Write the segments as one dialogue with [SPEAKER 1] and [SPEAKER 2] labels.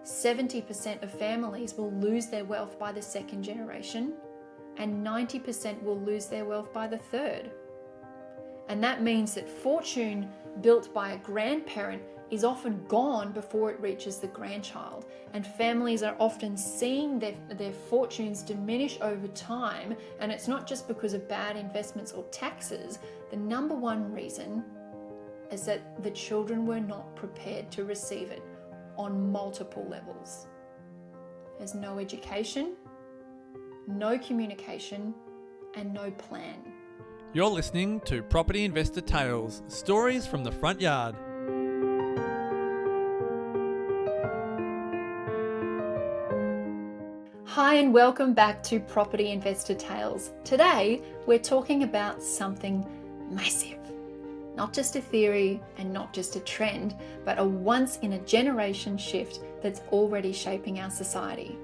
[SPEAKER 1] 70% of families will lose their wealth by the second generation, and 90% will lose their wealth by the third. And that means that fortune built by a grandparent is often gone before it reaches the grandchild. And families are often seeing their fortunes diminish over time. And it's not just because of bad investments or taxes. The number one reason is that the children were not prepared to receive it on multiple levels. There's no education, no communication, and no plan.
[SPEAKER 2] You're listening to Property Investor Tales, stories from the front yard.
[SPEAKER 1] Hi and welcome back to Property Investor Tales. Today we're talking about something massive. Not just a theory and not just a trend, but a once in a generation shift that's already shaping our society.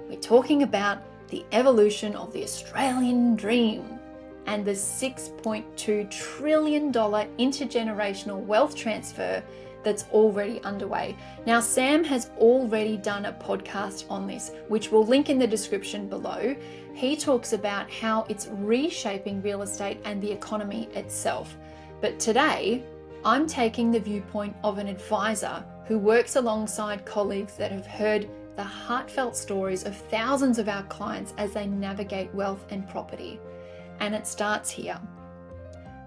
[SPEAKER 1] We're talking about the evolution of the Australian dream and the $6.2 trillion intergenerational wealth transfer that's already underway. Now, Sam has already done a podcast on this, which we'll link in the description below. He talks about how it's reshaping real estate and the economy itself. But today, I'm taking the viewpoint of an advisor who works alongside colleagues that have heard the heartfelt stories of thousands of our clients as they navigate wealth and property. And it starts here.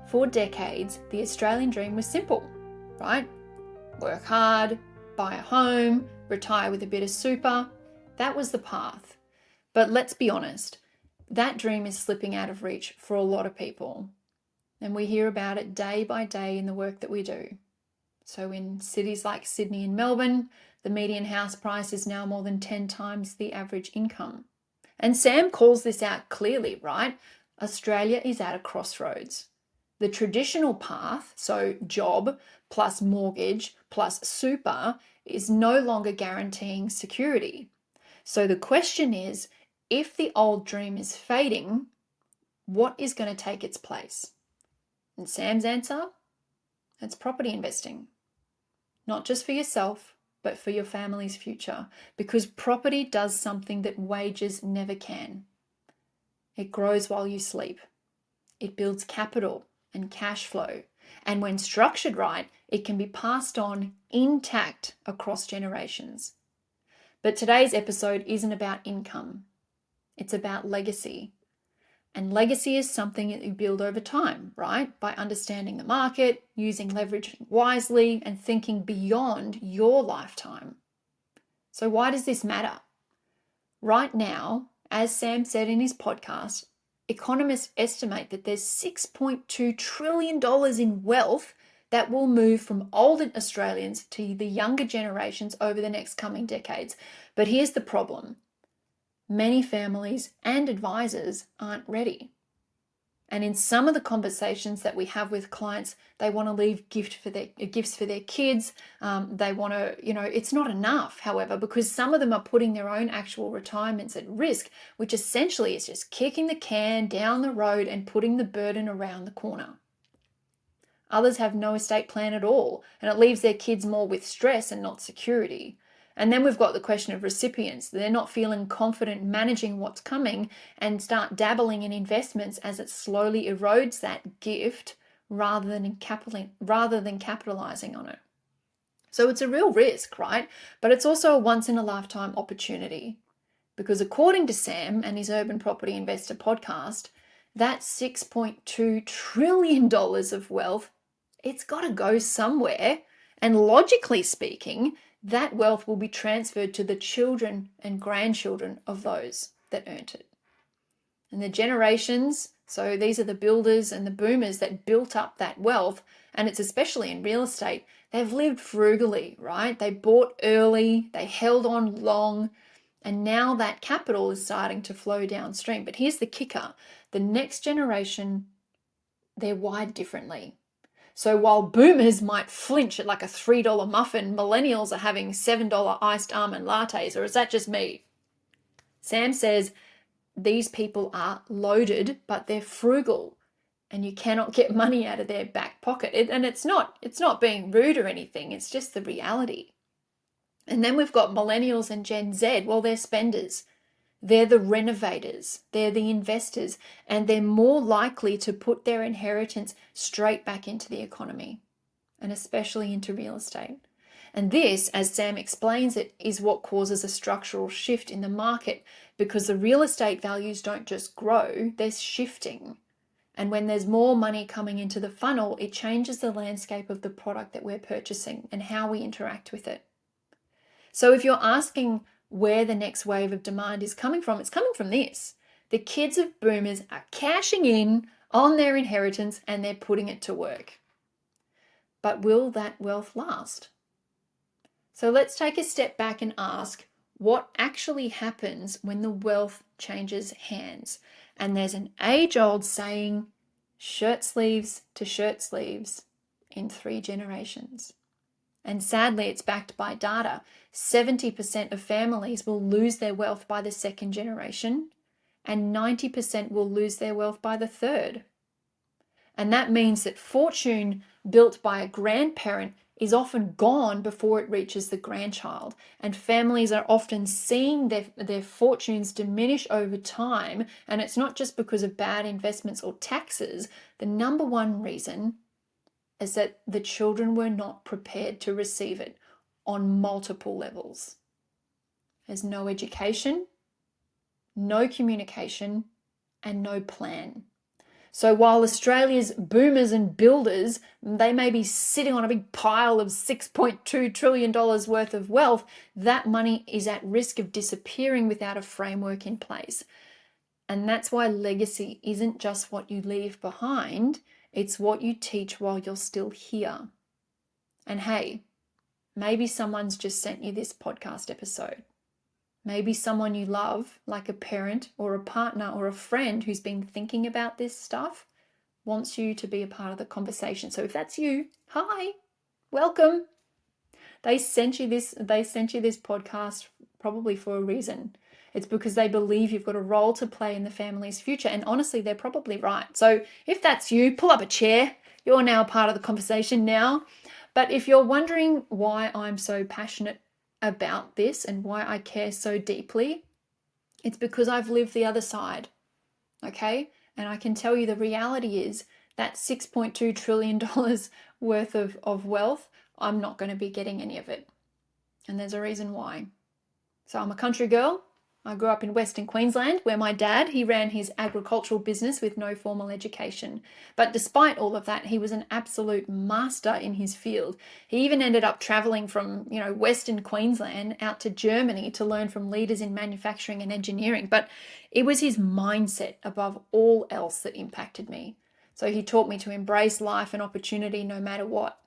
[SPEAKER 1] For decades, the Australian dream was simple, right? Work hard, buy a home, retire with a bit of super. That was the path. But let's be honest, that dream is slipping out of reach for a lot of people. And we hear about it day by day in the work that we do. So in cities like Sydney and Melbourne, the median house price is now more than 10 times the average income. And Sam calls this out clearly, right? Australia is at a crossroads. The traditional path, so job plus mortgage plus super, is no longer guaranteeing security. So the question is, if the old dream is fading, what is going to take its place? And Sam's answer? It's property investing. Not just for yourself, but for your family's future. Because property does something that wages never can. It grows while you sleep. It builds capital and cash flow. And when structured right, it can be passed on intact across generations. But today's episode isn't about income. It's about legacy. And legacy is something that you build over time, right? By understanding the market, using leverage wisely, and thinking beyond your lifetime. So why does this matter? Right now, as Sam said in his podcast, economists estimate that there's $6.2 trillion in wealth that will move from older Australians to the younger generations over the next coming decades. But here's the problem. Many families and advisors aren't ready. And in some of the conversations that we have with clients, they want to leave gifts for their kids. They want to, it's not enough, however, because some of them are putting their own actual retirements at risk, which essentially is just kicking the can down the road and putting the burden around the corner. Others have no estate plan at all, and it leaves their kids more with stress and not security. And then we've got the question of recipients. They're not feeling confident managing what's coming and start dabbling in investments as it slowly erodes that gift rather than capitalizing on it. So it's a real risk, right? But it's also a once in a lifetime opportunity. Because according to Sam and his Urban Property Investor podcast, that $6.2 trillion of wealth, it's got to go somewhere. And logically speaking, that wealth will be transferred to the children and grandchildren of those that earned it. And the generations, so these are the builders and the boomers that built up that wealth, and it's especially in real estate, they've lived frugally, right? They bought early, they held on long, and now that capital is starting to flow downstream. But here's the kicker. The next generation, they're wired differently. So while boomers might flinch at like a $3 muffin, millennials are having $7 iced almond lattes, or is that just me? Sam says these people are loaded, but they're frugal, and you cannot get money out of their back pocket. And it's not being rude or anything. It's just the reality. And then we've got millennials and Gen Z. Well, they're spenders. They're the renovators. They're the investors. And they're more likely to put their inheritance straight back into the economy, and especially into real estate. And this, as Sam explains it, is what causes a structural shift in the market, because the real estate values don't just grow, they're shifting. And when there's more money coming into the funnel, it changes the landscape of the product that we're purchasing and how we interact with it. So if you're asking where the next wave of demand is coming from, it's coming from this. The kids of boomers are cashing in on their inheritance and they're putting it to work. But will that wealth last? So let's take a step back and ask what actually happens when the wealth changes hands. And there's an age-old saying, shirt sleeves to shirt sleeves in 3 generations. And sadly, it's backed by data. 70% of families will lose their wealth by the 2nd generation, and 90% will lose their wealth by the 3rd. And that means that fortune built by a grandparent is often gone before it reaches the grandchild. And families are often seeing their fortunes diminish over time. And it's not just because of bad investments or taxes. The number one reason is that the children were not prepared to receive it on multiple levels. There's no education, no communication, and no plan. So while Australia's boomers and builders, they may be sitting on a big pile of $6.2 trillion worth of wealth, that money is at risk of disappearing without a framework in place. And that's why legacy isn't just what you leave behind, it's what you teach while you're still here. And hey, maybe someone's just sent you this podcast episode. Maybe someone you love, like a parent or a partner or a friend who's been thinking about this stuff, wants you to be a part of the conversation. So if that's you, hi, welcome. They sent you this podcast probably for a reason. It's because they believe you've got a role to play in the family's future. And honestly, they're probably right. So if that's you, pull up a chair. You're now a part of the conversation now. But if you're wondering why I'm so passionate about this and why I care so deeply, it's because I've lived the other side, okay? And I can tell you the reality is that $6.2 trillion worth of wealth, I'm not going to be getting any of it. And there's a reason why. So I'm a country girl. I grew up in Western Queensland, where my dad, he ran his agricultural business with no formal education. But despite all of that, he was an absolute master in his field. He even ended up traveling from, Western Queensland out to Germany to learn from leaders in manufacturing and engineering. But it was his mindset above all else that impacted me. So he taught me to embrace life and opportunity no matter what.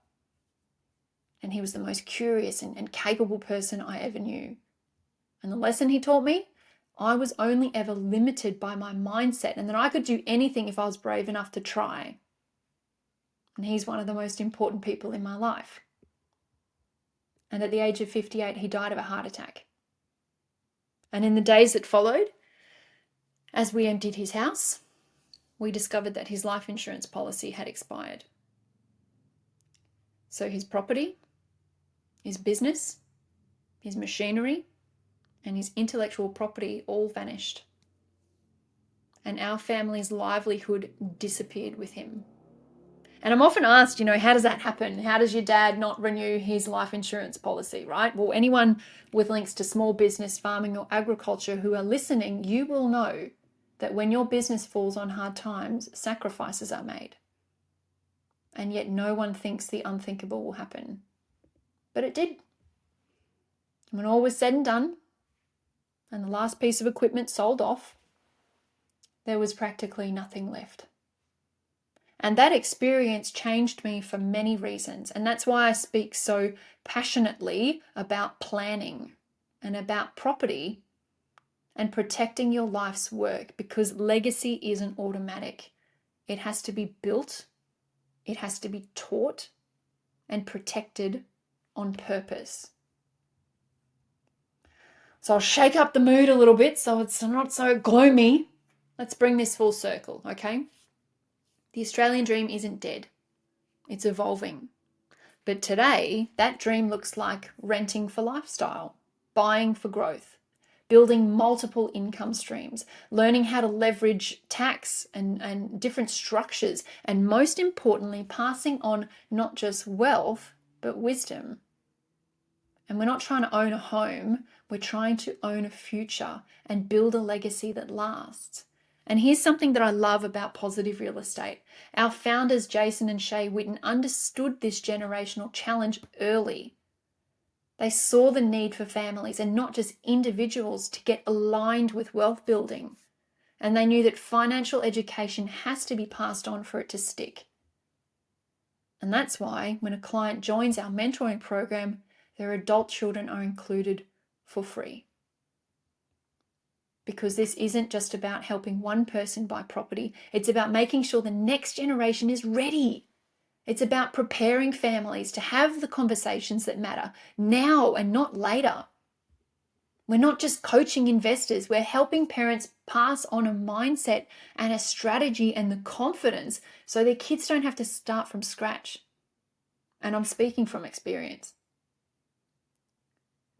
[SPEAKER 1] And he was the most curious and capable person I ever knew. And the lesson he taught me, I was only ever limited by my mindset and that I could do anything if I was brave enough to try. And he's one of the most important people in my life. And at the age of 58, he died of a heart attack. And in the days that followed, as we emptied his house, we discovered that his life insurance policy had expired. So his property, his business, his machinery, and his intellectual property all vanished. And our family's livelihood disappeared with him. And I'm often asked, how does that happen? How does your dad not renew his life insurance policy, right? Well, anyone with links to small business, farming, or agriculture who are listening, you will know that when your business falls on hard times, sacrifices are made. And yet no one thinks the unthinkable will happen. But it did. When all was said and done, and the last piece of equipment sold off, there was practically nothing left. And that experience changed me for many reasons. And that's why I speak so passionately about planning and about property and protecting your life's work, because legacy isn't automatic. It has to be built, it has to be taught and protected on purpose. So I'll shake up the mood a little bit so it's not so gloomy. Let's bring this full circle, okay? The Australian dream isn't dead. It's evolving. But today, that dream looks like renting for lifestyle, buying for growth, building multiple income streams, learning how to leverage tax and different structures, and most importantly, passing on not just wealth, but wisdom. And we're not trying to own a home, we're trying to own a future and build a legacy that lasts. And here's something that I love about positive real estate. Our founders, Jason and Shay Witten, understood this generational challenge early. They saw the need for families and not just individuals to get aligned with wealth building. And they knew that financial education has to be passed on for it to stick. And that's why when a client joins our mentoring program, their adult children are included for free. Because this isn't just about helping one person buy property, it's about making sure the next generation is ready. It's about preparing families to have the conversations that matter now and not later. We're not just coaching investors, we're helping parents pass on a mindset and a strategy and the confidence so their kids don't have to start from scratch. And I'm speaking from experience.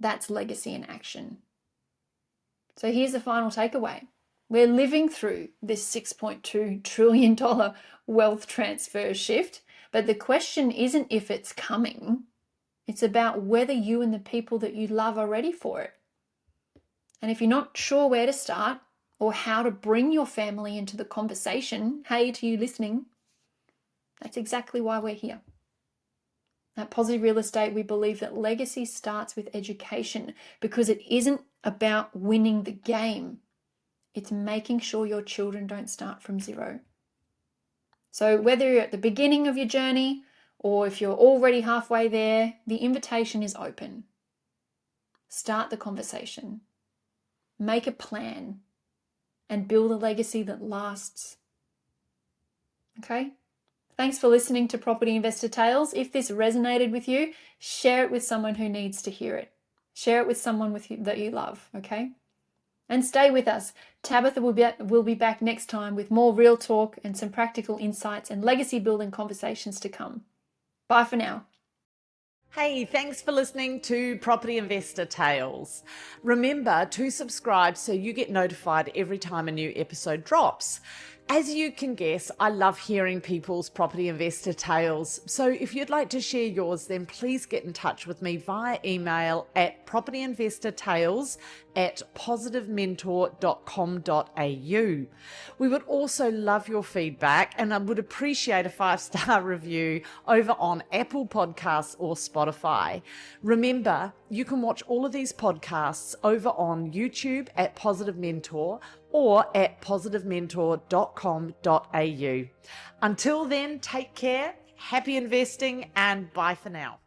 [SPEAKER 1] That's legacy in action. So here's the final takeaway. We're living through this $6.2 trillion wealth transfer shift, but the question isn't if it's coming. It's about whether you and the people that you love are ready for it. And if you're not sure where to start or how to bring your family into the conversation, hey, to you listening, that's exactly why we're here. At Positive Real Estate, we believe that legacy starts with education because it isn't about winning the game. It's making sure your children don't start from zero. So whether you're at the beginning of your journey or if you're already halfway there, the invitation is open. Start the conversation. Make a plan and build a legacy that lasts. Okay? Thanks for listening to Property Investor Tales. If this resonated with you, share it with someone who needs to hear it. Share it with someone that you love, okay? And stay with us. Tabitha will be back next time with more real talk and some practical insights and legacy building conversations to come. Bye for now.
[SPEAKER 3] Hey, thanks for listening to Property Investor Tales. Remember to subscribe so you get notified every time a new episode drops. As you can guess, I love hearing people's property investor tales. So if you'd like to share yours, then please get in touch with me via email at propertyinvestortales@positivementor.com.au. We would also love your feedback, and I would appreciate a 5-star review over on Apple Podcasts or Spotify. Remember, you can watch all of these podcasts over on YouTube at Positive Mentor or at positivementor.com.au. Until then, take care, happy investing, and bye for now.